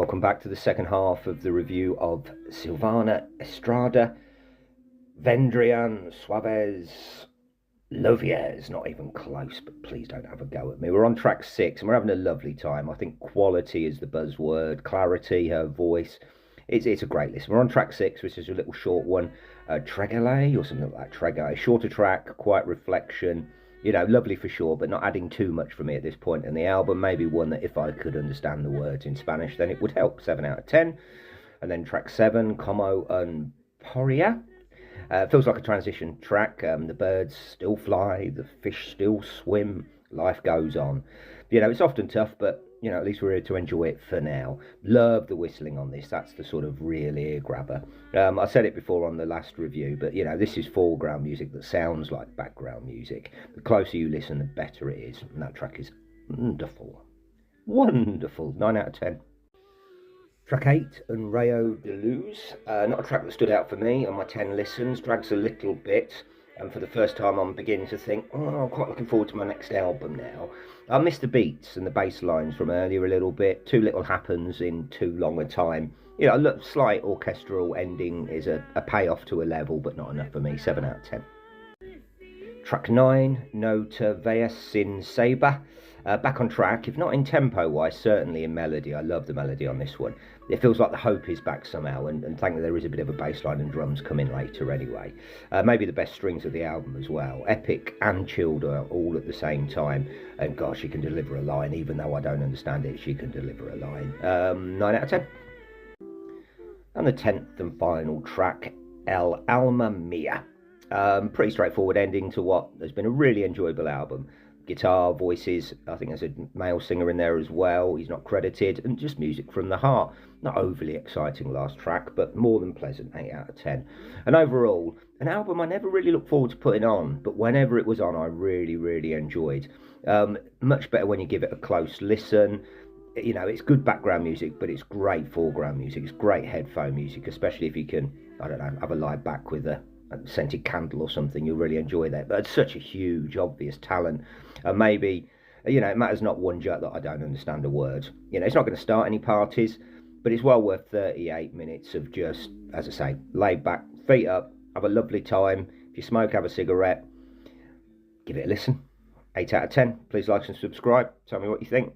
Welcome back to the second half of the review of Silvana Estrada, Vendrán, Suaves Lluvias. Not even close, but please don't have a go at me. We're on track 6 and we're having a lovely time. I think quality is the buzzword, clarity, her voice. It's a great listen. We're on track 6, which is a little short one. Tregua or something like that. Tregua, shorter track, quiet reflection. You know, lovely for sure, but not adding too much for me at this point in the album. Maybe one that if I could understand the words in Spanish, then it would help. 7 out of 10. And then track 7, Como Un Pajaro. Feels like a transition track. The birds still fly, the fish still swim, life goes on. You know, it's often tough, but, you know, at least we're here to enjoy it for now. Love the whistling on this. That's the sort of real ear grabber. I said it before on the last review, but, you know, this is foreground music that sounds like background music. The closer you listen, the better it is. And that track is wonderful. Wonderful. 9 out of 10. Track 8, Un Rayo de Luz. Not a track that stood out for me on my 10 listens. Drags a little bit. And for the first time, I'm beginning to think, oh, I'm quite looking forward to my next album now. I missed the beats and the bass lines from earlier a little bit. Too little happens in too long a time. You know, a slight orchestral ending is a payoff to a level, but not enough for me. 7 out of 10. Track 9, No Te Vayas Sin Saber. Back on track, if not in tempo-wise, certainly in melody. I love the melody on this one. It feels like the hope is back somehow, and thankfully there is a bit of a bass line and drums come in later anyway. Maybe the best strings of the album as well. Epic and chilled all at the same time. And gosh, she can deliver a line, even though I don't understand it, she can deliver a line. 9 out of 10. And the 10th and final track, Alma Mia. Pretty straightforward ending to what has been a really enjoyable album. Guitar, voices, I think there's a male singer in there as well, he's not credited, and just music from the heart. Not overly exciting last track, but more than pleasant. 8 out of 10. And overall, an album I never really looked forward to putting on, but whenever it was on, I really enjoyed. Much better when you give it a close listen. You know, it's good background music, but it's great foreground music. It's great headphone music, especially if you can, I don't know, have a lie back with a scented candle or something. You'll really enjoy that. But it's such a huge, obvious talent. And maybe, you know, it matters not one jot that I don't understand a word. You know, it's not going to start any parties, but it's well worth 38 minutes of just, as I say, laid back, feet up, have a lovely time. If you smoke, have a cigarette, give it a listen. 8 out of 10. Please like and subscribe. Tell me what you think.